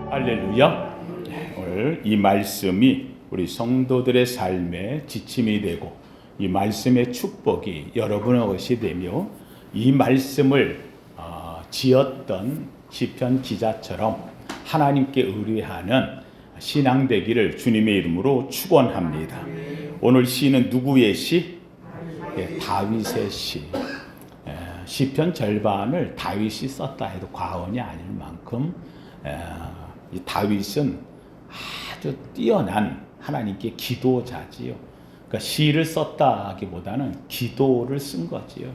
할렐루야. 오늘 이 말씀이 우리 성도들의 삶에 지침이 되고 이 말씀의 축복이 여러분의 것이 되며 이 말씀을 지었던 시편 기자처럼 하나님께 의뢰하는 신앙 되기를 주님의 이름으로 축원합니다. 오늘 시는 누구의 시? 다윗의 시. 시편 절반을 다윗이 썼다 해도 과언이 아닐 만큼 이 다윗은 아주 뛰어난 하나님께 기도자지요. 그러니까 시를 썼다기보다는 기도를 쓴 거지요.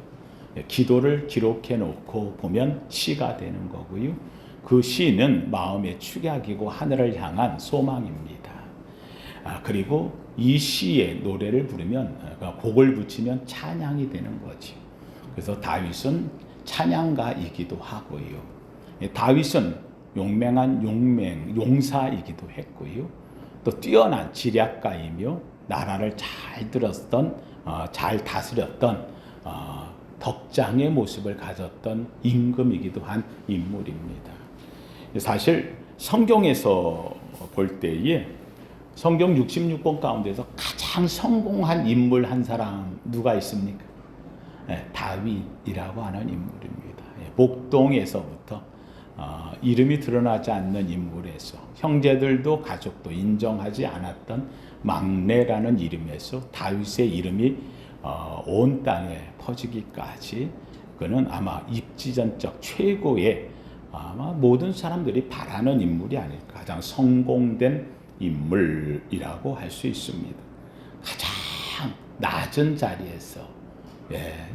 기도를 기록해 놓고 보면 시가 되는 거고요. 그 시는 마음의 축약이고 하늘을 향한 소망입니다. 그리고 이 시에 노래를 부르면 곡을 붙이면 찬양이 되는 거지. 그래서 다윗은 찬양가이기도 하고요. 다윗은 용맹한 용사이기도 했고요. 또 뛰어난 지략가이며 나라를 잘 다스렸던 덕장의 모습을 가졌던 임금이기도 한 인물입니다. 사실 성경에서 볼 때에 성경 66권 가운데서 가장 성공한 인물 한 사람 누가 있습니까? 다윗이라고 하는 인물입니다. 목동에서부터 이름이 드러나지 않는 인물에서 형제들도 가족도 인정하지 않았던 막내라는 이름에서 다윗의 이름이 온 땅에 퍼지기까지 그는 아마 입지전적 최고의 아마 모든 사람들이 바라는 인물이 아닐까, 가장 성공된 인물이라고 할 수 있습니다. 가장 낮은 자리에서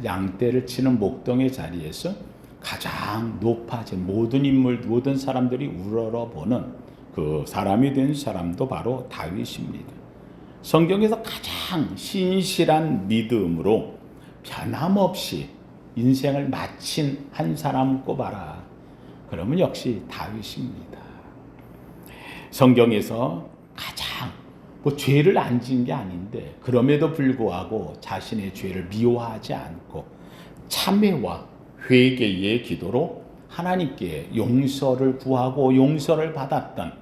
양떼를 치는 목동의 자리에서 가장 높아진 모든 사람들이 우러러보는 그 사람이 된 사람도 바로 다윗입니다. 성경에서 가장 신실한 믿음으로 변함없이 인생을 마친 한 사람 꼽아라. 그러면 역시 다윗입니다. 성경에서 가장 죄를 안 지은 게 아닌데 그럼에도 불구하고 자신의 죄를 미워하지 않고 참회와 회개의 기도로 하나님께 용서를 구하고 용서를 받았던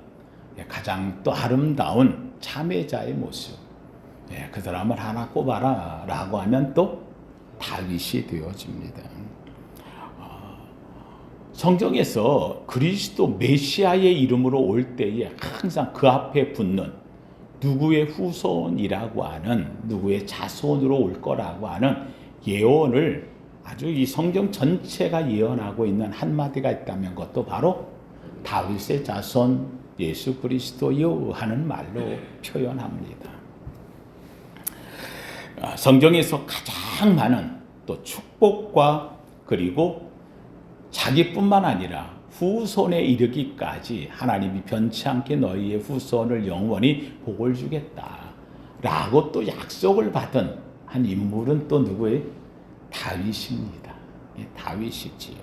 가장 또 아름다운 참회자의 모습. 그 사람을 하나 꼽아라 라고 하면 또 다윗이 되어집니다. 성경에서 그리스도 메시아의 이름으로 올 때에 항상 그 앞에 붙는 누구의 후손이라고 하는, 누구의 자손으로 올 거라고 하는 예언을 아주 이 성경 전체가 예언하고 있는 한마디가 있다면 그것도 바로 다윗의 자손 예수 그리스도요 하는 말로 표현합니다. 성경에서 가장 많은 또 축복과 그리고 자기뿐만 아니라 후손에 이르기까지 하나님이 변치 않게 너희의 후손을 영원히 복을 주겠다 라고 또 약속을 받은 한 인물은 또 누구예요? 다윗입니다. 다윗이지요.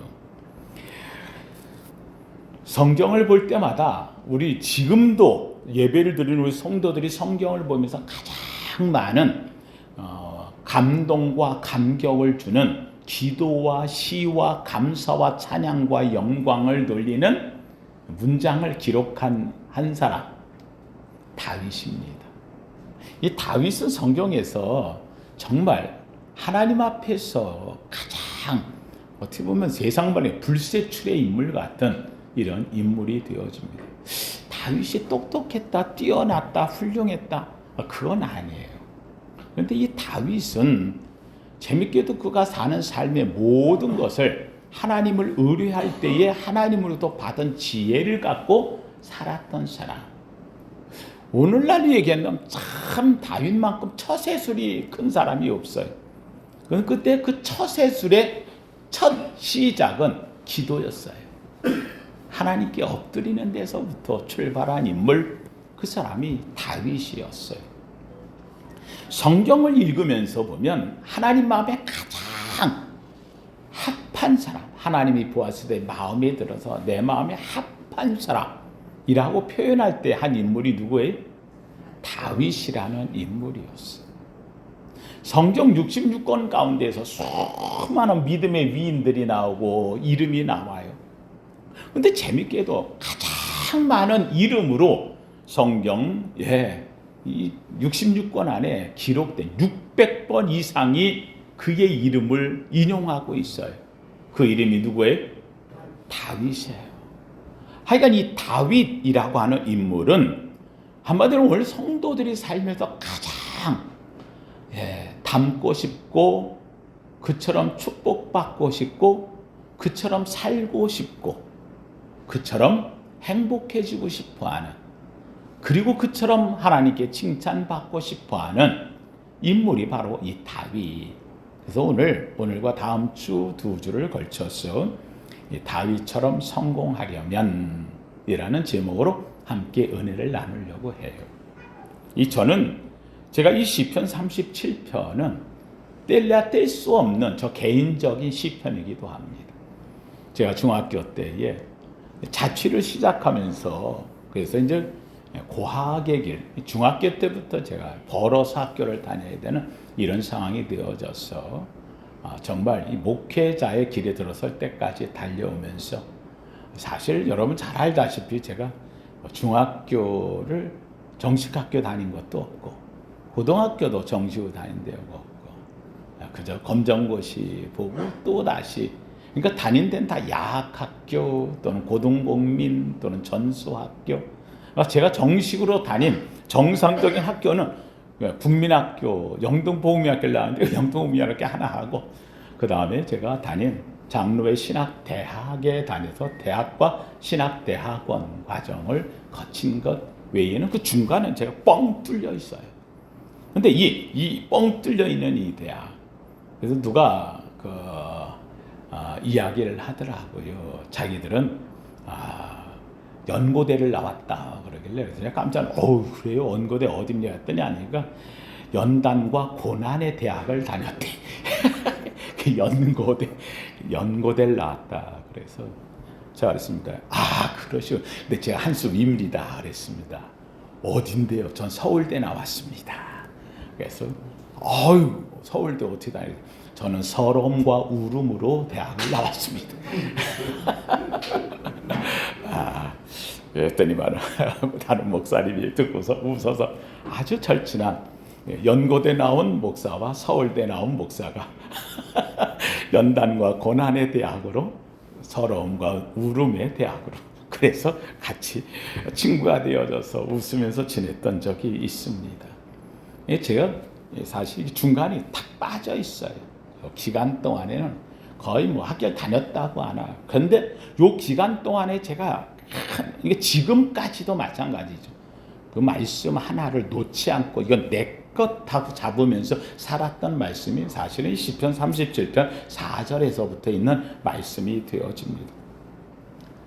성경을 볼 때마다 우리 지금도 예배를 드리는 우리 성도들이 성경을 보면서 가장 많은 감동과 감격을 주는 기도와 시와 감사와 찬양과 영광을 돌리는 문장을 기록한 한 사람, 다윗입니다. 이 다윗은 성경에서 정말 하나님 앞에서 가장 어떻게 보면 세상만의 불세출의 인물 같은 이런 인물이 되어집니다. 다윗이 똑똑했다, 뛰어났다, 훌륭했다, 그건 아니에요. 그런데 이 다윗은 재밌게도 그가 사는 삶의 모든 것을 하나님을 의뢰할 때에 하나님으로부터 받은 지혜를 갖고 살았던 사람. 오늘날 얘기하면 참 다윗만큼 처세술이 큰 사람이 없어요. 그때 그 처세술의 첫 시작은 기도였어요. 하나님께 엎드리는 데서부터 출발한 인물, 그 사람이 다윗이었어요. 성경을 읽으면서 보면 하나님 마음에 가장 합한 사람, 하나님이 보았을 때 마음에 들어서 내 마음에 합한 사람이라고 표현할 때 한 인물이 누구예요? 다윗이라는 인물이었어요. 성경 66권 가운데서 수많은 믿음의 위인들이 나오고 이름이 나와요. 근데 재밌게도 가장 가장 많은 이름으로 성경 이 66권 안에 기록된 600번 이상이 그의 이름을 인용하고 있어요. 그 이름이 누구예요? 다윗이에요. 하여간 이 다윗이라고 하는 인물은 한마디로 오늘 성도들이 살면서 가장 닮고 싶고 그처럼 축복받고 싶고 그처럼 살고 싶고 그처럼 행복해지고 싶어하는 그리고 그처럼 하나님께 칭찬받고 싶어하는 인물이 바로 이 다윗. 그래서 오늘과 다음 주 2주를 걸쳐서 이 다윗처럼 성공하려면 이라는 제목으로 함께 은혜를 나누려고 해요. 제가 이 시편 37편은 뗄래야 뗄 수 없는 저 개인적인 시편이기도 합니다. 제가 중학교 때에 자취를 시작하면서 그래서 이제 고학의 길, 중학교 때부터 제가 벌어서 학교를 다녀야 되는 이런 상황이 되어져서 정말 이 목회자의 길에 들어설 때까지 달려오면서 사실 여러분 잘 알다시피 제가 중학교를 정식 학교 다닌 것도 없고 고등학교도 정식으로 다닌 데가 없고 그저 검정고시 보고 또 다시 그러니까 다닌 데는 다 야학학교 또는 고등공민 또는 전수학교 제가 정식으로 다닌 정상적인 학교는 국민학교 영등포국민학교를 나왔는데 영등포국민학교 하나 하고 그 다음에 제가 다닌 장로회 신학대학에 다녀서 대학과 신학대학원 과정을 거친 것 외에는 그 중간은 제가 뻥 뚫려 있어요. 근데 이 뻥 뚫려 있는 이 대학 그래서 누가 이야기를 하더라고요. 자기들은 연고대를 나왔다 그러길래 그래서 제가 깜짝 그래요? 연고대 어디냐 했더니 아니까 연단과 고난의 대학을 다녔대. 연고대를 나왔다. 그래서 제가 그랬습니다. 그러시오. 근데 제가 한숨 입니다. 그랬습니다. 어딘데요? 전 서울대 나왔습니다. 그래서 서울대 어떻게 다니세요? 저는 서러움과 울음으로 대학을 나왔습니다. 그랬더니 다른 목사님이 듣고서 웃어서 아주 절친한 연고대 나온 목사와 서울대 나온 목사가 연단과 고난의 대학으로 서러움과 울음의 대학으로 그래서 같이 친구가 되어져서 웃으면서 지냈던 적이 있습니다. 제가 사실 중간에 탁 빠져 있어요. 기간 동안에는 거의 학교를 다녔다고 하나. 그런데 요 기간 동안에 제가 이게 지금까지도 마찬가지죠. 그 말씀 하나를 놓지 않고 이건 내 것 하고 잡으면서 살았던 말씀이 사실은 시편 37편 4절에서부터 있는 말씀이 되어집니다.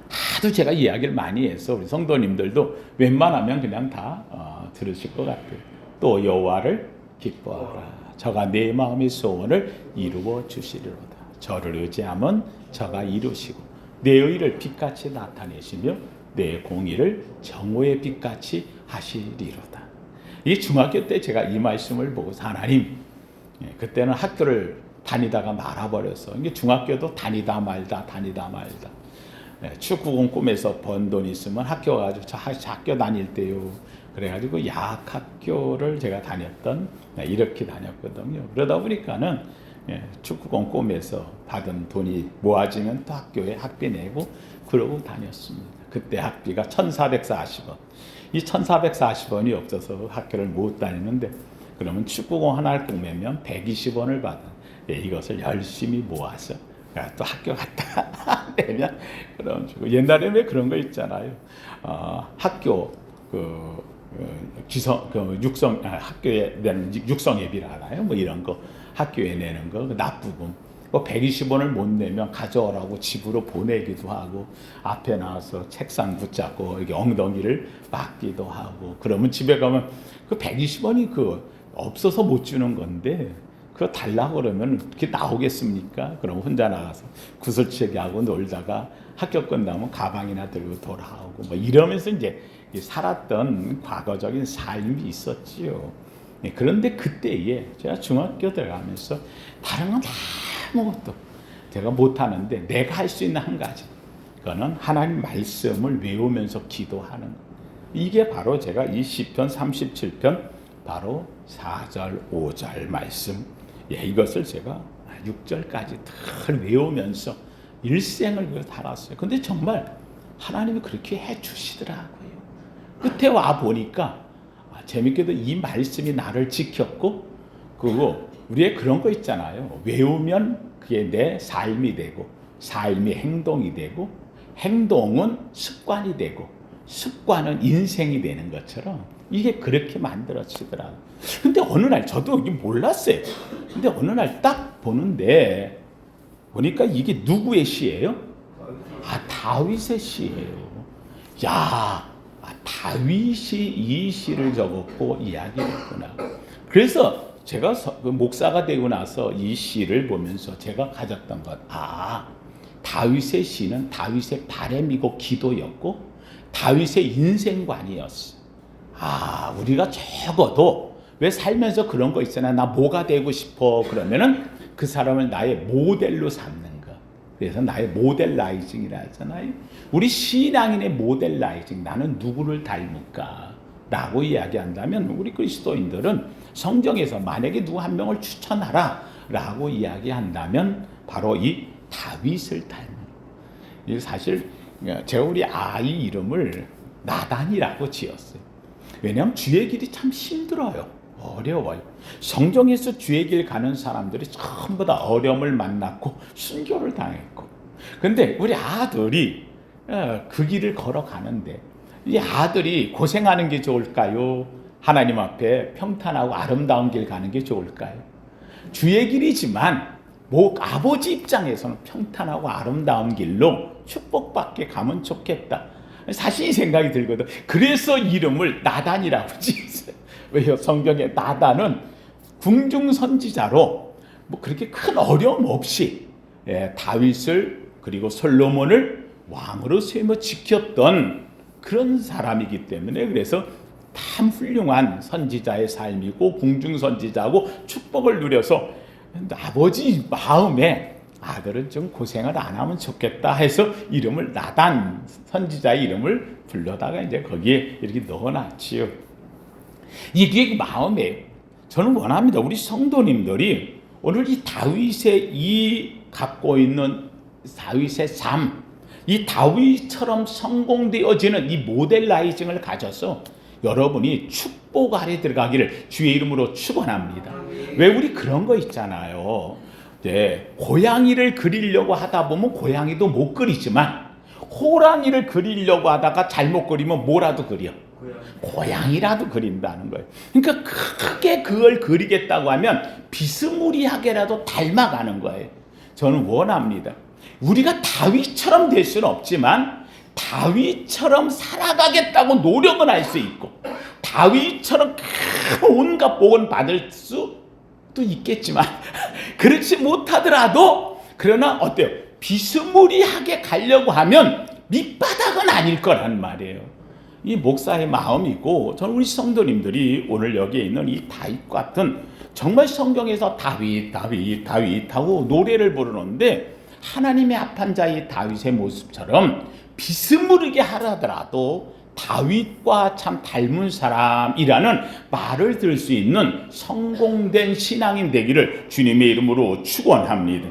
하도 제가 이야기를 많이 해서 우리 성도님들도 웬만하면 그냥 다 들으실 것 같아요. 또 여호와를 기뻐하라. 저가 내 마음의 소원을 이루어 주시리로다. 저를 의지하면 저가 이루시고 내 의를 빛같이 나타내시며 내 공의를 정오의 빛같이 하시리로다. 이 중학교 때 제가 이 말씀을 보고 하나님, 그때는 학교를 다니다가 말아버렸어. 이게 중학교도 다니다 말다. 축구공 꿈에서 번 돈 있으면 학교 가지고 저 학교 다닐 때요. 그래가지고 야학학교를 제가 다녔던 이렇게 다녔거든요. 그러다 보니까는 축구공 꿈에서 받은 돈이 모아지면 또 학교에 학비 내고 그러고 다녔습니다. 그때 학비가 1,440원. 이 1,440원이 없어서 학교를 못 다니는데 그러면 축구공 하나를 꾸매면 120원을 받아. 이것을 열심히 모아서 또 학교 갔다 내면 그럼 주고. 옛날에는 왜 그런 거 있잖아요. 학교 학교에 내는 육성 예비를 하나요? 뭐 이런 거 학교에 내는 거 납부금. 120원을 못 내면 가져오라고 집으로 보내기도 하고 앞에 나와서 책상 붙잡고 이렇게 엉덩이를 맞기도 하고 그러면 집에 가면 그 120원이 없어서 못 주는 건데 그거 달라고 그러면 그게 나오겠습니까? 그럼 혼자 나가서 구슬치기 하고 놀다가 학교 끝나면 가방이나 들고 돌아오고 뭐 이러면서 이제 살았던 과거적인 삶이 있었지요. 그런데 그때에 제가 중학교 들어가면서 다른 건 아무것도 제가 못하는데 내가 할 수 있는 한 가지 그거는 하나님 말씀을 외우면서 기도하는 것. 이게 바로 제가 이 시편 37편 바로 4절 5절 말씀, 이것을 제가 6절까지 다 외우면서 일생을 살았어요. 근데 정말 하나님이 그렇게 해주시더라고요. 끝에 와 보니까 재밌게도 이 말씀이 나를 지켰고, 그리고 우리의 그런 거 있잖아요. 외우면 그게 내 삶이 되고, 삶이 행동이 되고, 행동은 습관이 되고, 습관은 인생이 되는 것처럼 이게 그렇게 만들어지더라고요. 근데 어느 날 저도 이게 몰랐어요. 근데 어느 날 딱 보는데 보니까 이게 누구의 시예요? 다윗의 시예요. 야, 다윗이 이 시를 적었고 이야기했구나. 그래서 제가 목사가 되고 나서 이 시를 보면서 제가 가졌던 것, 다윗의 시는 다윗의 바람이고 기도였고 다윗의 인생관이었어. 우리가 적어도 왜 살면서 그런 거 있잖아. 나 뭐가 되고 싶어. 그러면은 그 사람을 나의 모델로 삼는 거. 그래서 나의 모델라이징이라 하잖아요. 우리 신앙인의 모델라이징. 나는 누구를 닮을까? 라고 이야기한다면 우리 그리스도인들은 성경에서 만약에 누구 한 명을 추천하라 라고 이야기한다면 바로 이 다윗을 닮은. 사실 제가 우리 아이 이름을 나단이라고 지었어요. 왜냐하면 주의 길이 참 힘들어요. 어려워요. 성경에서 주의 길 가는 사람들이 전부 다 어려움을 만났고 순교를 당했고, 근데 우리 아들이 그 길을 걸어가는데 이 아들이 고생하는 게 좋을까요? 하나님 앞에 평탄하고 아름다운 길 가는 게 좋을까요? 주의 길이지만 아버지 입장에서는 평탄하고 아름다운 길로 축복받게 가면 좋겠다. 사실 이 생각이 들거든. 그래서 이름을 나단이라고 지었어요. 왜요? 성경에 나단은 궁중선지자로 그렇게 큰 어려움 없이 다윗을 그리고 솔로몬을 왕으로 세워 지켰던 그런 사람이기 때문에, 그래서 참 훌륭한 선지자의 삶이고 궁중선지자고 축복을 누려서 아버지 마음에 아들은 좀 고생을 안 하면 좋겠다 해서 이름을 나단, 선지자의 이름을 불러다가 이제 거기에 이렇게 넣어놨지요. 이게 마음에 저는 원합니다. 우리 성도님들이 오늘 이 다윗의 이 갖고 있는 다윗의 삶, 이 다윗처럼 성공되어지는 이 모델라이징을 가져서 여러분이 축복 아래 들어가기를 주의 이름으로 축원합니다. 왜 우리 그런 거 있잖아요. 고양이를 그리려고 하다 보면 고양이도 못 그리지만 호랑이를 그리려고 하다가 잘못 그리면 뭐라도 그려. 고양이라도 그린다는 거예요. 그러니까 크게 그걸 그리겠다고 하면 비스무리하게라도 닮아가는 거예요. 저는 원합니다. 우리가 다윗처럼 될 수는 없지만 다윗처럼 살아가겠다고 노력은 할 수 있고 다윗처럼 온갖 복은 받을 수도 있겠지만 그렇지 못하더라도 그러나 어때요? 비스무리하게 가려고 하면 밑바닥은 아닐 거란 말이에요. 이 목사의 마음이고, 저는 우리 성도님들이 오늘 여기에 있는 이 다윗 같은 정말 성경에서 다윗 하고 노래를 부르는데 하나님의 합한 자의 다윗의 모습처럼 비스무리게 하더라도 다윗과 참 닮은 사람이라는 말을 들을 수 있는 성공된 신앙인 되기를 주님의 이름으로 축원합니다.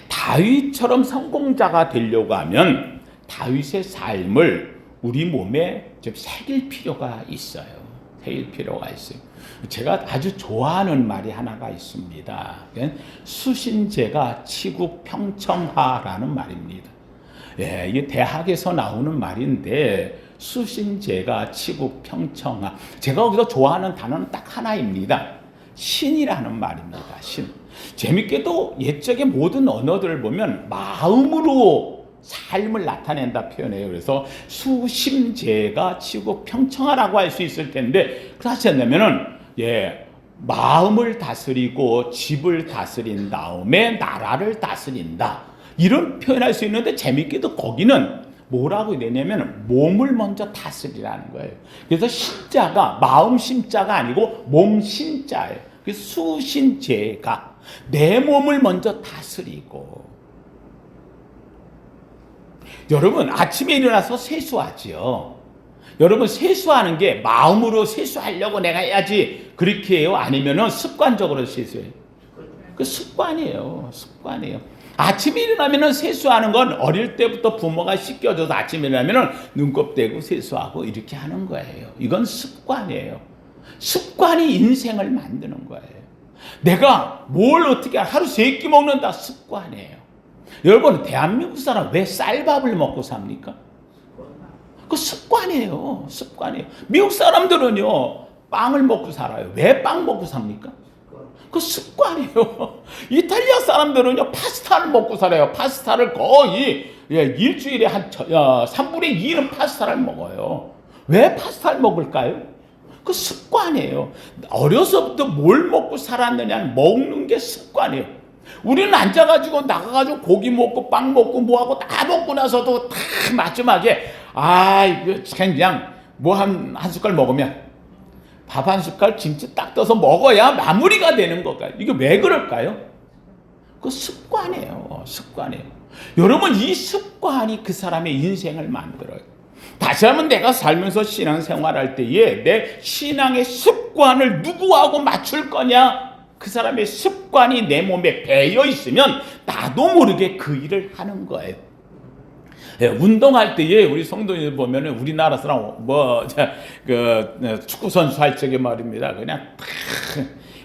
다윗처럼 성공자가 되려고 하면 다윗의 삶을 우리 몸에 좀 새길 필요가 있어요. 새길 필요가 있어요. 제가 아주 좋아하는 말이 하나가 있습니다. 수신제가 치국평청하라는 말입니다. 이게 대학에서 나오는 말인데 수신제가 치국평청하. 제가 거기서 좋아하는 단어는 딱 하나입니다. 신이라는 말입니다. 신. 재밌게도 옛적의 모든 언어들을 보면 마음으로 삶을 나타낸다 표현해요. 그래서 수심제가 치국평청하라고 할 수 있을 텐데 다시 한다면은 마음을 다스리고 집을 다스린 다음에 나라를 다스린다. 이런 표현할 수 있는데 재밌게도 거기는 뭐라고 되냐면 몸을 먼저 다스리라는 거예요. 그래서 신자가 마음 신자가 아니고 몸 신자예요. 그래서 수신제가 내 몸을 먼저 다스리고 여러분 아침에 일어나서 세수하지요. 여러분 세수하는 게 마음으로 세수하려고 내가 해야지 그렇게 해요? 아니면은 습관적으로 세수해요? 그 습관이에요. 아침에 일어나면은 세수하는 건 어릴 때부터 부모가 씻겨줘서 아침에 일어나면은 눈곱 떼고 세수하고 이렇게 하는 거예요. 이건 습관이에요. 습관이 인생을 만드는 거예요. 내가 뭘 어떻게 하루 3끼 먹는다 습관이에요. 여러분 대한민국 사람 왜 쌀밥을 먹고 삽니까? 그 습관이에요. 미국 사람들은요 빵을 먹고 살아요. 왜 빵 먹고 삽니까? 그 습관이에요. 이탈리아 사람들은요 파스타를 먹고 살아요. 파스타를 거의 일주일에 한 3분의 2는 파스타를 먹어요. 왜 파스타를 먹을까요? 그 습관이에요. 어려서부터 뭘 먹고 살았느냐는 먹는 게 습관이에요. 우리는 앉아가지고 나가가지고 고기 먹고 빵 먹고 뭐하고 다 먹고 나서도 다 마지막에 이거 그냥 뭐 한 숟갈 먹으면 밥 한 숟갈 김치 딱 떠서 먹어야 마무리가 되는 걸까요? 이게 왜 그럴까요? 그 습관이에요. 여러분 이 습관이 그 사람의 인생을 만들어요. 다시 한번 내가 살면서 신앙생활할 때에 내 신앙의 습관을 누구하고 맞출 거냐? 그 사람의 습관이 내 몸에 배어 있으면 나도 모르게 그 일을 하는 거예요. 운동할 때에 우리 성도님들 보면 우리나라 사람 축구 선수 할 적에 말입니다. 그냥 탁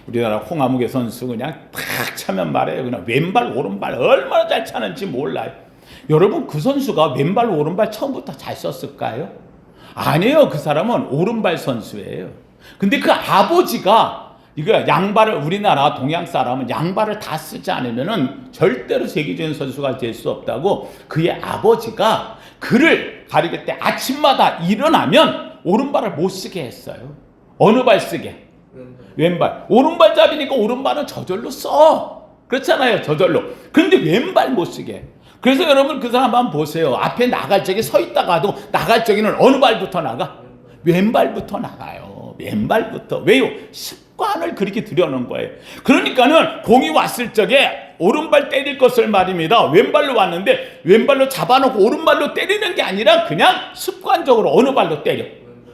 우리나라 홍아무개 선수 그냥 탁 차면 말이에요. 그냥 왼발 오른발 얼마나 잘 차는지 몰라요. 여러분 그 선수가 왼발 오른발 처음부터 잘 썼을까요? 아니에요. 그 사람은 오른발 선수예요. 근데 그 아버지가 이거 양발을 우리나라 동양 사람은 양발을 다 쓰지 않으면은 절대로 세계적인 선수가 될 수 없다고 그의 아버지가 그를 가르칠 때 아침마다 일어나면 오른발을 못 쓰게 했어요. 어느 발 쓰게? 왼발. 오른발잡이니까 오른발은 저절로 써. 그렇잖아요. 저절로. 그런데 왼발 못 쓰게. 그래서 여러분 그 사람 한번 보세요. 앞에 나갈 적에 서 있다가도 나갈 적에는 어느 발부터 나가? 왼발부터 나가요. 왼발부터. 왜요? 습관을 그렇게 들여놓은 거예요. 그러니까는 공이 왔을 적에 오른발 때릴 것을 말입니다. 왼발로 왔는데 왼발로 잡아놓고 오른발로 때리는 게 아니라 그냥 습관적으로 어느 발로 때려?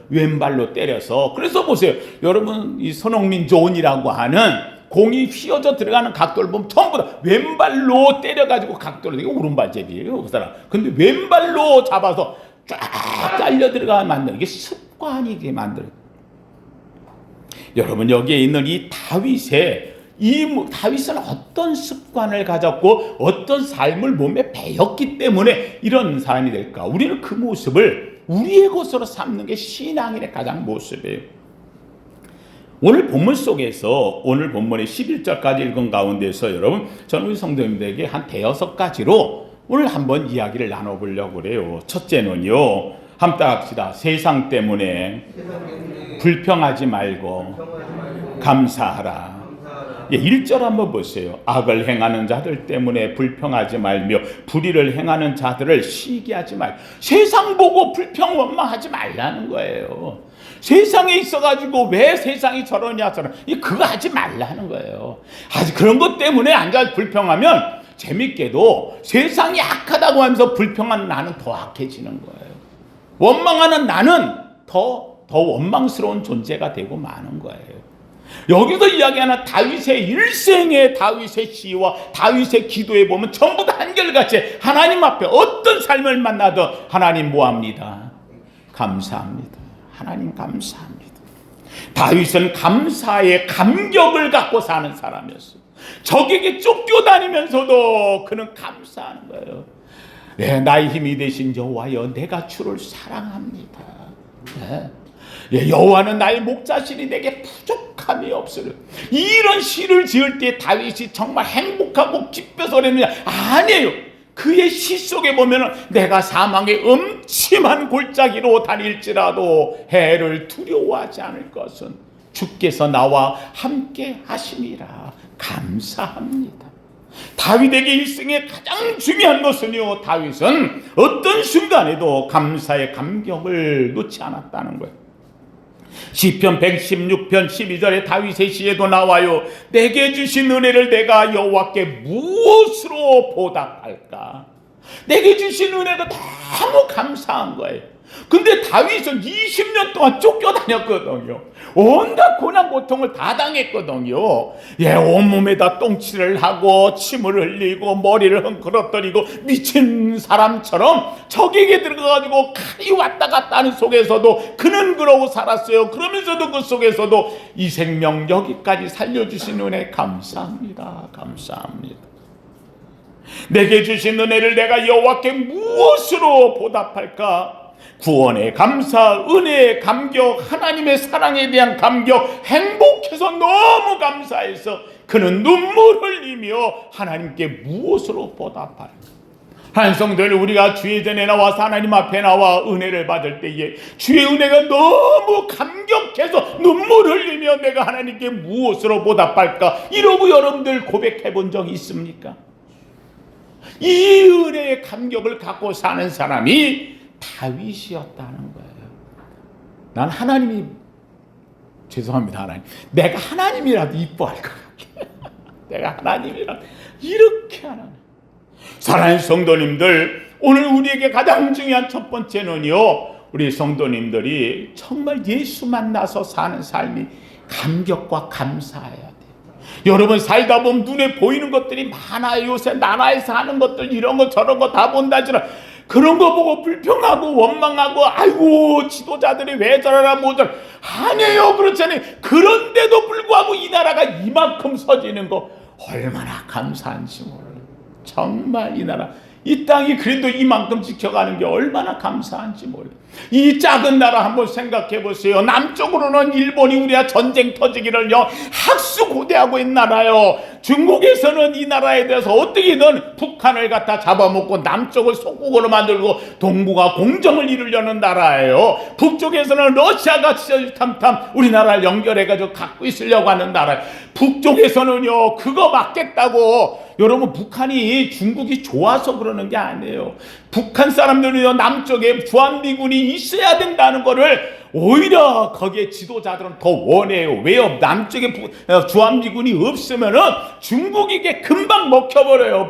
왼발로 때려서. 그래서 보세요. 여러분 이 손흥민 존이라고 하는 공이 휘어져 들어가는 각도를 보면 전부 다 왼발로 때려가지고 각도를 이게 오른발잡이에요. 그 사람. 근데 왼발로 잡아서 쫙 잘려 들어가 만드는 이게 습관이게 만들어요. 여러분 여기에 있는 이 다윗은 어떤 습관을 가졌고 어떤 삶을 몸에 배웠기 때문에 이런 사람이 될까? 우리는 그 모습을 우리의 것으로 삼는 게 신앙인의 가장 모습이에요. 오늘 본문 속에서 오늘 본문의 11절까지 읽은 가운데서 여러분 저는 우리 성도님들에게 한 5가지로 오늘 한번 이야기를 나눠보려고 그래요. 첫째는요. 함께 합시다. 세상 때문에 불평하지 말고 감사하라. 1절 한번 보세요. 악을 행하는 자들 때문에 불평하지 말며 불의를 행하는 자들을 시기하지 말. 세상 보고 불평 원망하지 말라는 거예요. 세상에 있어가지고 왜 세상이 저러냐 그거 하지 말라는 거예요. 아직 그런 것 때문에 앉아 불평하면 재밌게도 세상이 악하다고 하면서 불평하는 나는 더 악해지는 거예요. 원망하는 나는 더 원망스러운 존재가 되고 마는 거예요. 여기서 이야기하는 다윗의 일생의 다윗의 시와 다윗의 기도에 보면 전부 다 한결같이 하나님 앞에 어떤 삶을 만나든 하나님 뭐합니다? 감사합니다. 하나님 감사합니다. 다윗은 감사의 감격을 갖고 사는 사람이었어요. 적에게 쫓겨다니면서도 그는 감사하는 거예요. 네, 나의 힘이 되신 여호와여 내가 주를 사랑합니다. 네. 여호와는 나의 목자시니 내게 부족함이 없으려. 이런 시를 지을 때 다윗이 정말 행복하고 기뻐서 그랬느냐? 아니에요. 그의 시 속에 보면은 내가 사망의 음침한 골짜기로 다닐지라도 해를 두려워하지 않을 것은 주께서 나와 함께 하심이라. 감사합니다. 다윗에게 일생에 가장 중요한 것은요, 다윗은 어떤 순간에도 감사의 감격을 놓지 않았다는 거예요. 시편 116편 12절에 다윗의 시에도 나와요. 내게 주신 은혜를 내가 여호와께 무엇으로 보답할까? 내게 주신 은혜가 너무 감사한 거예요. 근데 다윗은 20년 동안 쫓겨다녔거든요. 온갖 고난 고통을 다 당했거든요. 온몸에다 똥칠을 하고 침을 흘리고 머리를 헝클어뜨리고 미친 사람처럼 적에게 들어가가지고 칼이 왔다 갔다 하는 속에서도 그는 그러고 살았어요. 그러면서도 그 속에서도 이 생명 여기까지 살려주신 은혜 감사합니다. 감사합니다. 내게 주신 은혜를 내가 여호와께 무엇으로 보답할까? 구원의 감사, 은혜의 감격, 하나님의 사랑에 대한 감격, 행복해서 너무 감사해서 그는 눈물 흘리며 하나님께 무엇으로 보답할까? 하나님 성도들, 우리가 주의 전에 나와서 하나님 앞에 나와 은혜를 받을 때에 주의 은혜가 너무 감격해서 눈물 흘리며 내가 하나님께 무엇으로 보답할까? 이러고 여러분들 고백해 본 적이 있습니까? 이 은혜의 감격을 갖고 사는 사람이 다윗이었다는 거예요. 난 하나님이, 죄송합니다 하나님, 내가 하나님이라도 이뻐할 것 같아. 내가 하나님이라도 이렇게 하나님. 사랑하는 성도님들, 오늘 우리에게 가장 중요한 첫 번째는요, 우리 성도님들이 정말 예수 만나서 사는 삶이 감격과 감사해야 돼요. 여러분 살다 보면 눈에 보이는 것들이 많아요. 요새 나라에서 하는 것들 이런 거 저런 거 다 본다지라 그런 거 보고 불평하고 원망하고 아이고 지도자들이 왜 저러나 뭐 저러나 아니에요. 그렇잖아요. 그런데도 불구하고 이 나라가 이만큼 서지는 거 얼마나 감사한지 몰라요. 정말 이 나라, 이 땅이 그래도 이만큼 지켜가는 게 얼마나 감사한지 몰라요. 이 작은 나라 한번 생각해 보세요. 남쪽으로는 일본이 우리가 전쟁 터지기를요 학수고대하고 있는 나라요. 중국에서는 이 나라에 대해서 어떻게든 북한을 갖다 잡아먹고 남쪽을 속국으로 만들고 동북아 공정을 이루려는 나라예요. 북쪽에서는 러시아가 탐탐 우리나라를 연결해가지고 갖고 있으려고 하는 나라예요. 북쪽에서는요 그거 막겠다고. 여러분 북한이 중국이 좋아서 그러는 게 아니에요. 북한 사람들은요 남쪽에 주한미군이 있어야 된다는 거를 오히려 거기에 지도자들은 더 원해요. 왜요? 남쪽에 주한미군이 없으면은 중국에게 금방 먹혀버려요.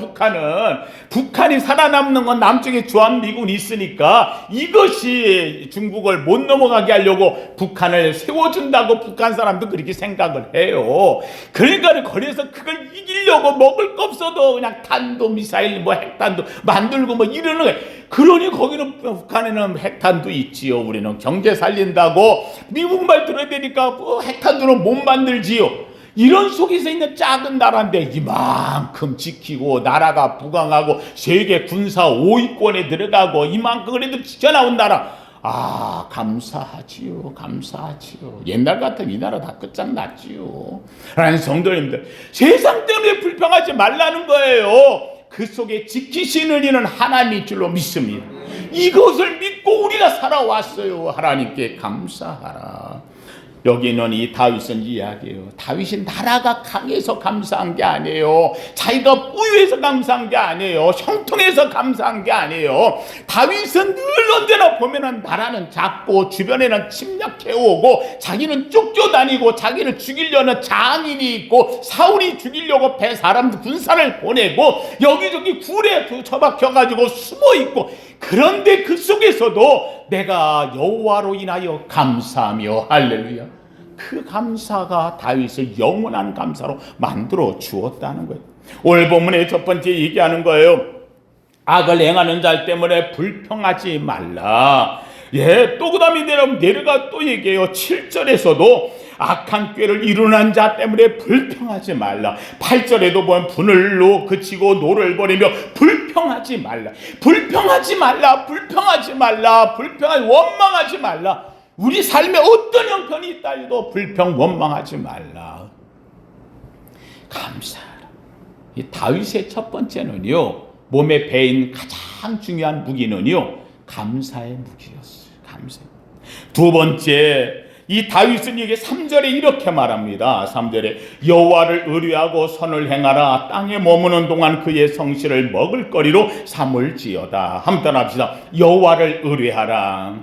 북한이 살아남는 건 남쪽에 주한미군이 있으니까 이것이 중국을 못 넘어가게 하려고 북한을 세워준다고 북한 사람도 그렇게 생각을 해요. 그러니까 그래서 그걸 이기려고 먹을 거 없어도 그냥 탄도 미사일 뭐 핵탄도 만들고 뭐 이러는 거예요. 그러니 거기는 북한에는 핵탄도 있지요. 우리는 경제 살린다고 미국 말 들어야 되니까 핵탄도는 못 만들지요. 이런 속에서 있는 작은 나라인데 이만큼 지키고 나라가 부강하고 세계 군사 5위권에 들어가고 이만큼 그래도 지켜나온 나라. 아 감사하지요. 감사하지요. 옛날 같으면 이 나라 다 끝장났지요. 라는 성도님들, 세상 때문에 불평하지 말라는 거예요. 그 속에 지키시는 이는 하나님일 줄로 믿습니다. 이것을 믿고 우리가 살아왔어요. 하나님께 감사하라. 여기는 이 다윗은 이야기예요. 다윗이 나라가 강해서 감사한 게 아니에요. 자기가 부유해서 감사한 게 아니에요. 형통해서 감사한 게 아니에요. 다윗은 늘 언제나 보면은 나라는 작고 주변에는 침략해오고 자기는 쫓겨다니고 자기를 죽이려는 장인이 있고 사울이 죽이려고 사람들 군사를 보내고 여기저기 굴에 처박혀가지고 숨어있고, 그런데 그 속에서도 내가 여호와로 인하여 감사하며 할렐루야. 그 감사가 다윗을 영원한 감사로 만들어 주었다는 거예요. 오늘 본문의 첫 번째 얘기하는 거예요. 악을 행하는 자 때문에 불평하지 말라. 또 그 다음에 내려가 또 얘기해요. 7절에서도 악한 꾀를 이루는 자 때문에 불평하지 말라. 8절에도 보면 분을로 그치고 노를 버리며 불평하지 말라. 불평하지 말라. 불평하지 말라. 원망하지 말라. 우리 삶에 어떤 형편이 있다 해도 불평 원망하지 말라. 감사하라. 이 다윗의 첫 번째는요, 몸에 배인 가장 중요한 무기는요 감사의 무기였어요. 감사. 두 번째, 이 다윗은 이게 3절에 이렇게 말합니다. 3절에 여호와를 의뢰하고 선을 행하라. 땅에 머무는 동안 그의 성실을 먹을거리로 삼을지어다. 한번 따라합시다. 여호와를 의뢰하라.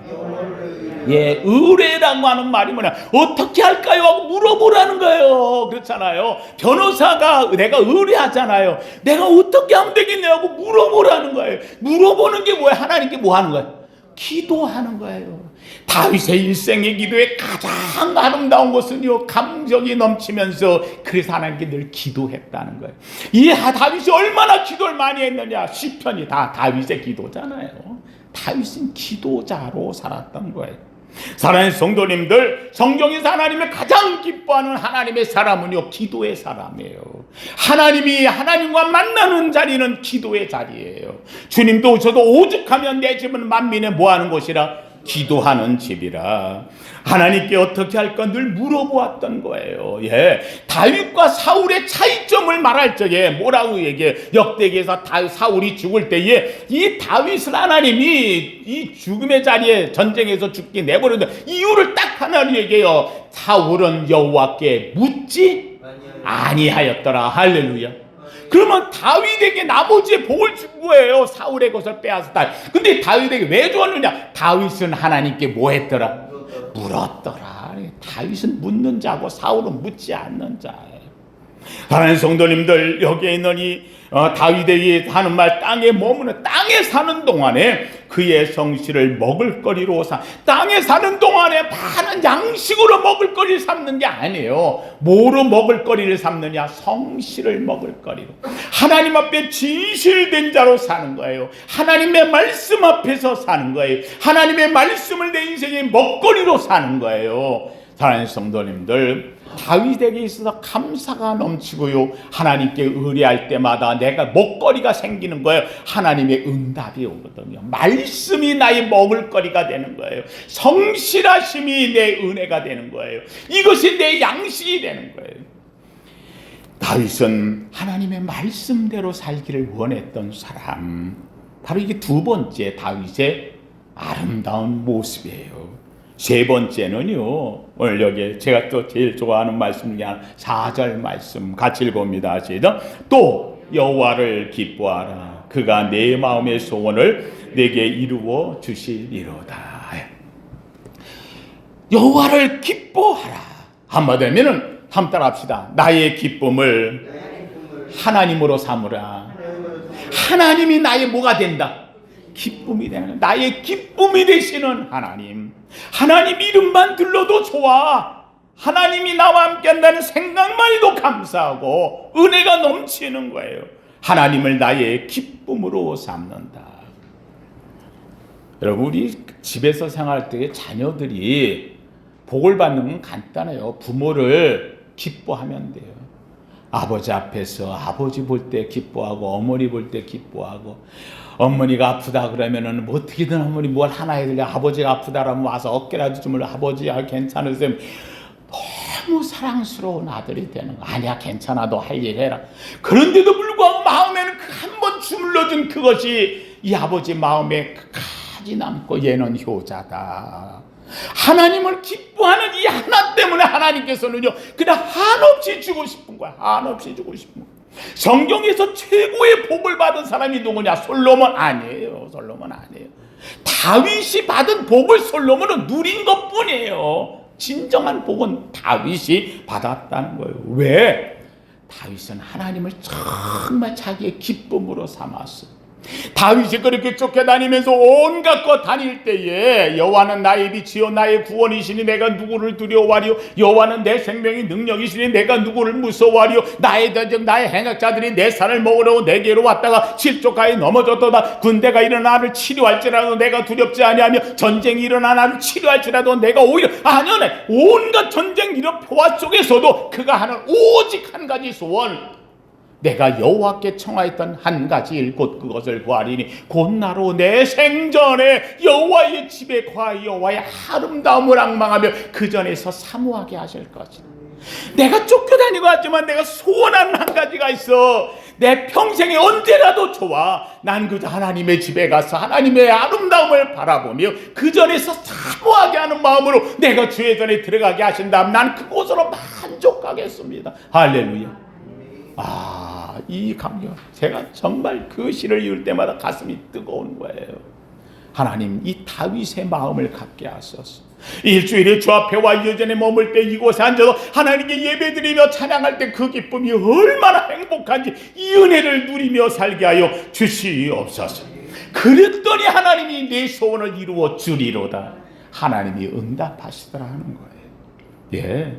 예, 의뢰라고 하는 말이 뭐냐? 어떻게 할까요? 하고 물어보라는 거예요. 그렇잖아요. 변호사가 내가 의뢰하잖아요. 내가 어떻게 하면 되겠냐고 물어보라는 거예요. 물어보는 게 뭐예요? 하나님께 뭐 하는 거예요? 기도하는 거예요. 다윗의 일생의 기도의 가장 아름다운 것은요, 감정이 넘치면서 그래서 하나님께 늘 기도했다는 거예요. 이 다윗이 얼마나 기도를 많이 했느냐? 시편이 다 다윗의 기도잖아요. 다윗은 기도자로 살았던 거예요. 사랑하는 성도님들, 성경에서 하나님을 가장 기뻐하는 하나님의 사람은요, 기도의 사람이에요. 하나님이 하나님과 만나는 자리는 기도의 자리예요. 주님도 오셔도 오죽하면 내 집은 만민의 뭐하는 곳이라? 기도하는 집이라. 하나님께 어떻게 할까 늘 물어보았던 거예요. 예, 다윗과 사울의 차이점을 말할 적에 뭐라고 얘기해? 역대기에서 사울이 죽을 때에 이 다윗을 하나님이 이 죽음의 자리에 전쟁에서 죽게 내버려둔 이유를 딱 하나로 얘기해요. 사울은 여호와께 묻지 아니하였더라. 할렐루야. 그러면 다윗에게 나머지의 복을 준 거예요. 사울의 것을 빼앗았다. 근데 다윗에게 왜 주었느냐? 다윗은 하나님께 뭐 했더라? 물었더라. 다윗은 묻는 자고 사울은 묻지 않는 자예요. 하나님 성도님들, 여기에 있는 이 다윗에게 하는 말, 땅에 머무는, 땅에 사는 동안에 그의 성실을 먹을거리로 땅에 사는 동안에 많은 양식으로 먹을거리를 삼는 게 아니에요. 뭐로 먹을거리를 삼느냐? 성실을 먹을거리로. 하나님 앞에 진실된 자로 사는 거예요. 하나님의 말씀 앞에서 사는 거예요. 하나님의 말씀을 내 인생의 먹거리로 사는 거예요. 사랑하는 성도님들, 다윗에게 있어서 감사가 넘치고요, 하나님께 의뢰할 때마다 내가 먹거리가 생기는 거예요. 하나님의 응답이 오거든요. 말씀이 나의 먹을거리가 되는 거예요. 성실하심이 내 은혜가 되는 거예요. 이것이 내 양식이 되는 거예요. 다윗은 하나님의 말씀대로 살기를 원했던 사람, 바로 이게 두 번째 다윗의 아름다운 모습이에요. 세 번째는요, 오늘 여기 제가 또 제일 좋아하는 말씀 중에 하나, 4절 말씀 같이 읽어봅니다. 시작. 또 여호와를 기뻐하라. 그가 내 마음의 소원을 내게 이루어 주시리로다. 여호와를 기뻐하라. 한마디로 하면은 한번 따라 합시다. 나의 기쁨을 하나님으로 삼으라. 하나님이 나의 뭐가 된다? 기쁨이 되는, 나의 기쁨이 되시는 하나님. 하나님 이름만 들러도 좋아. 하나님이 나와 함께 한다는 생각만 해도 감사하고 은혜가 넘치는 거예요. 하나님을 나의 기쁨으로 삼는다. 여러분, 우리 집에서 생활할 때 자녀들이 복을 받는 건 간단해요. 부모를 기뻐하면 돼요. 아버지 앞에서 아버지 볼 때 기뻐하고, 어머니 볼 때 기뻐하고, 어머니가 아프다 그러면은 뭐 어떻게든 어머니 뭘 하나 해드려. 아버지가 아프다라면 와서 어깨라도 주물러. 아버지 괜찮으세요? 너무 사랑스러운 아들이 되는 거. 아니야, 괜찮아, 너 할 일 해라. 그런데도 불구하고 마음에는 한 번 주물러준 그것이 이 아버지 마음에 끝까지 남고, 얘는 효자다. 하나님을 기뻐하는 이 하나 때문에 하나님께서는요, 그냥 한없이 주고 싶은 거야. 한없이 주고 싶은 거야. 성경에서 최고의 복을 받은 사람이 누구냐? 솔로몬 아니에요. 솔로몬 아니에요. 다윗이 받은 복을 솔로몬은 누린 것뿐이에요. 진정한 복은 다윗이 받았다는 거예요. 왜? 다윗은 하나님을 정말 자기의 기쁨으로 삼았어요. 다윗이 그렇게 쫓겨다니면서 온갖 것 다닐 때에 여호와는 나의 빛이요 나의 구원이시니 내가 누구를 두려워하리요? 여호와는 내 생명의 능력이시니 내가 누구를 무서워하리요? 나의 대적 나의 행악자들이 내 살을 먹으려고 내게로 왔다가 실족하여 넘어졌도다. 군대가 일어나 나를 치료할지라도 내가 두렵지 아니하며 전쟁이 일어나 나를 치료할지라도 내가 오히려 아니오네. 온갖 전쟁 이런 표화 속에서도 그가 하는 오직 한 가지 소원, 내가 여호와께 청하였던 한 가지 일 곧 그것을 구하리니 곧 나로 내 생전에 여호와의 집에 거하여 여호와의 아름다움을 앙망하며 그 전에서 사모하게 하실 것이다. 내가 쫓겨다니고 하지만 내가 소원하는 한 가지가 있어. 내 평생에 언제라도 좋아. 난 그저 하나님의 집에 가서 하나님의 아름다움을 바라보며 그 전에서 사모하게 하는 마음으로 내가 주의 전에 들어가게 하신다면 난 그곳으로 만족하겠습니다. 할렐루야. 이 감격, 제가 정말 그 시를 읽을 때마다 가슴이 뜨거운 거예요. 하나님, 이 다윗의 마음을 갖게 하소서. 일주일에 주 앞에와 여전에 머물 때 이곳에 앉아서 하나님께 예배드리며 찬양할 때 그 기쁨이 얼마나 행복한지 이 은혜를 누리며 살게 하여 주시옵소서. 그랬더니 하나님이 내 소원을 이루어 주리로다. 하나님이 응답하시더라 하는 거예요. 예.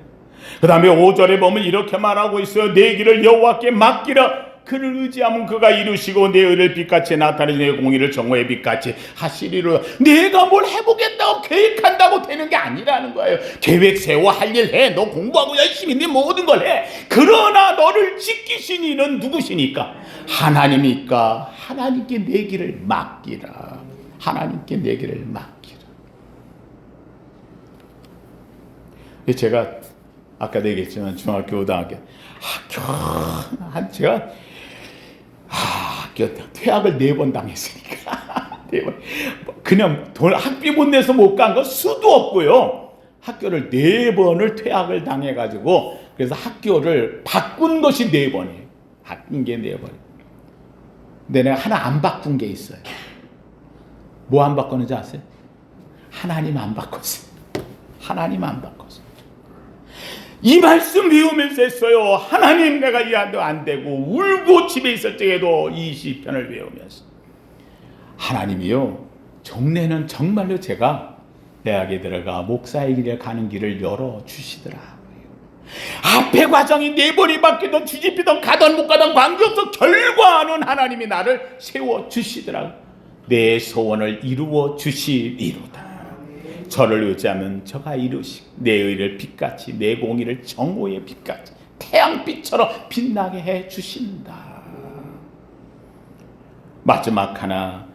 그 다음에 5절에 보면 이렇게 말하고 있어요. 내 길을 여호와께 맡기라. 그를 의지하면 그가 이루시고 내 의를 빛같이 나타내서 내 공의를 정오의 빛같이 하시리로. 내가 뭘 해보겠다고 계획한다고 되는 게 아니라는 거예요. 계획 세워, 할 일 해. 너 공부하고 열심히 네 모든 걸 해. 그러나 너를 지키신 이는 누구시니까? 하나님이니까 하나님께 내 길을 맡기라. 하나님께 내 길을 맡기라. 제가 아까도 얘기했지만 중학교, 고등학교 제가 퇴학을 4번 당했으니까 4번. 그냥 학비 못 내서 못 간 거 수도 없고요. 학교를 4번을 퇴학을 당해가지고 그래서 학교를 바꾼 것이 4번이에요. 바꾼 게 4번. 근데 내가 하나 안 바꾼 게 있어요. 뭐 안 바꿨는지 아세요? 하나님 안 바꿨어요. 하나님 안 바꿨어요. 이 말씀 외우면서 했어요. 하나님 내가 이해도 안 되고 울고 집에 있을 적에도 이 시편을 외우면서 하나님이요 종래는 정말로 제가 대학에 들어가 목사의 길에 가는 길을 열어주시더라. 앞에 과정이 4번이 바뀌던 뒤집히던 가던 못 가던 관계없어 결과는 하나님이 나를 세워주시더라. 내 소원을 이루어 주시리로다. 저를 의지하면 저가 이루시고 내 의를 빛같이 내 공의를 정오의 빛같이 태양빛처럼 빛나게 해주신다. 마지막 하나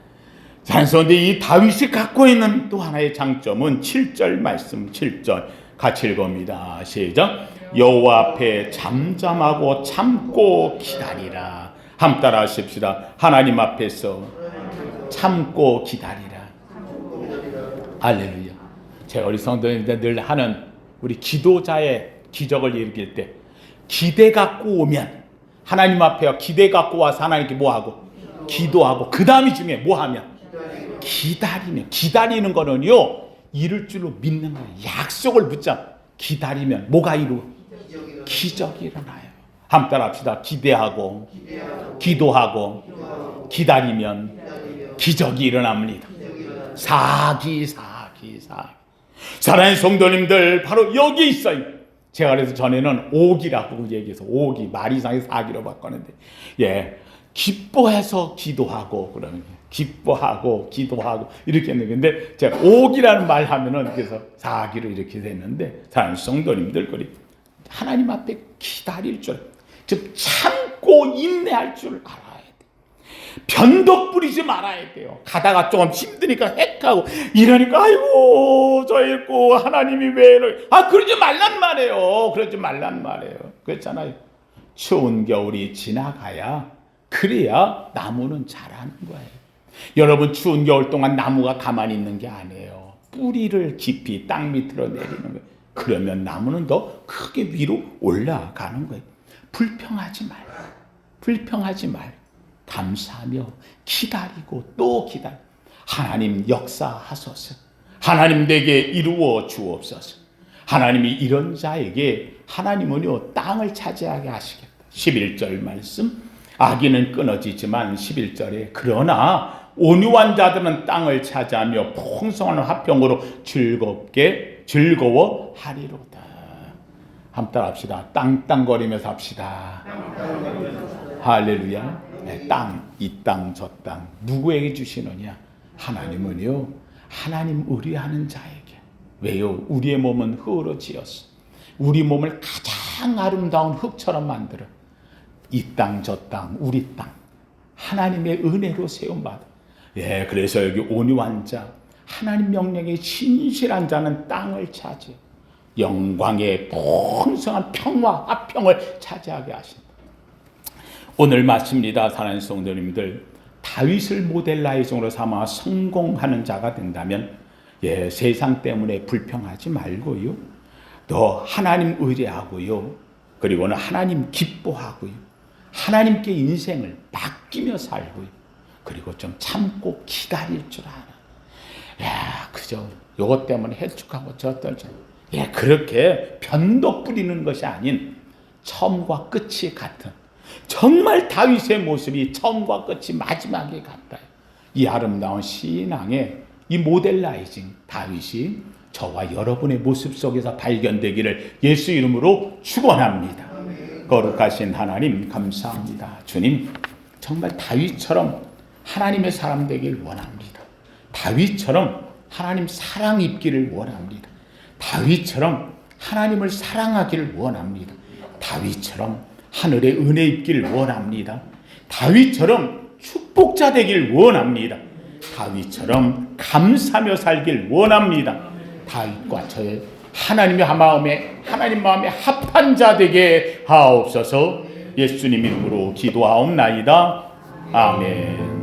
그런데 이 다윗이 갖고 있는 또 하나의 장점은 7절 말씀 7절 같이 읽어봅니다. 시작. 여호와 앞에 잠잠하고 참고 기다리라. 함 따라 하십시다. 하나님 앞에서 참고 기다리라. 할렐루야. 제가 우리 성도님들 늘 하는 우리 기도자의 기적을 일으킬 때 기대 갖고 오면 하나님 앞에 기대 갖고 와서 하나님께 뭐하고? 기도하고 그 다음이 중요해. 뭐하면? 기다리면. 기다리는 거는요 이룰 줄로 믿는 거예요. 약속을 붙잡 기다리면 뭐가 이루어? 기적이 일어나요. 함 따라 합시다. 기대하고 기도하고 기다리면 기적이 일어납니다. 사기. 사랑하는 성도님들 바로 여기 있어요. 제가 그래서 전에는 오기라고 얘기해서 오기 말이상의 사기로 바꿨는데 기뻐해서 기도하고 그러면 기뻐하고 기도하고 이렇게 했는데 제가 오기라는 말 하면은 그래서 사기로 이렇게 됐는데 사랑하는 성도님들 그리 하나님 앞에 기다릴 줄 즉 참고 인내할 줄 알아야 돼. 변덕 부리지 말아야 돼요. 가다가 조금 힘드니까 핵하고 이러니까 아이고 저 있고 하나님이 왜 이러 그러지 말란 말이에요. 그러지 말란 말이에요. 그렇잖아요. 추운 겨울이 지나가야 그래야 나무는 자라는 거예요. 여러분 추운 겨울 동안 나무가 가만히 있는 게 아니에요. 뿌리를 깊이 땅 밑으로 내리는 거예요. 그러면 나무는 더 크게 위로 올라가는 거예요. 불평하지 말. 감사하며 기다리고 또 기다려. 하나님 역사하소서. 하나님 내게 이루어 주옵소서. 하나님이 이런 자에게 하나님은요 땅을 차지하게 하시겠다. 11절 말씀. 악인은 끊어지지만 11절에 그러나 온유한 자들은 땅을 차지하며 풍성한 화평으로 즐거워하리로다. 함께 합시다. 땅땅거리면서 합시다. 할렐루야. 땅, 이 땅, 저 땅 누구에게 주시느냐? 하나님은요 하나님 의뢰하는 자에게. 왜요? 우리의 몸은 흙으로 지었어. 우리 몸을 가장 아름다운 흙처럼 만들어 이 땅, 저 땅, 우리 땅 하나님의 은혜로 세움받아. 그래서 여기 온유한 자, 하나님 명령에 신실한 자는 땅을 차지해 영광의 풍성한 평화, 화평을 차지하게 하신다. 오늘 마칩니다. 사랑하는 성도님들, 다윗을 모델 라이종으로 삼아 성공하는 자가 된다면 세상 때문에 불평하지 말고요. 너 하나님 의뢰하고요. 그리고는 하나님 기뻐하고요. 하나님께 인생을 맡기며 살고요. 그리고 좀 참고 기다릴 줄 알아. 그 그저 요것 때문에 해축하고 저떨죠. 예, 그렇게 변덕 부리는 것이 아닌 처음과 끝이 같은, 정말 다윗의 모습이 처음과 끝이 마지막에 같다. 이 아름다운 신앙의 이 모델라이징 다윗이 저와 여러분의 모습 속에서 발견되기를 예수 이름으로 축원합니다. 거룩하신 하나님 감사합니다. 주님, 정말 다윗처럼 하나님의 사람 되길 원합니다. 다윗처럼 하나님 사랑 입기를 원합니다. 다윗처럼 하나님을 사랑하기를 원합니다. 다윗처럼 하늘의 은혜 입기를 원합니다. 다윗처럼 축복자 되길 원합니다. 다윗처럼 감사하며 살길 원합니다. 다윗과 저의 하나님 마음에 합한 자 되게 하옵소서. 예수님 이름으로 기도하옵나이다. 아멘.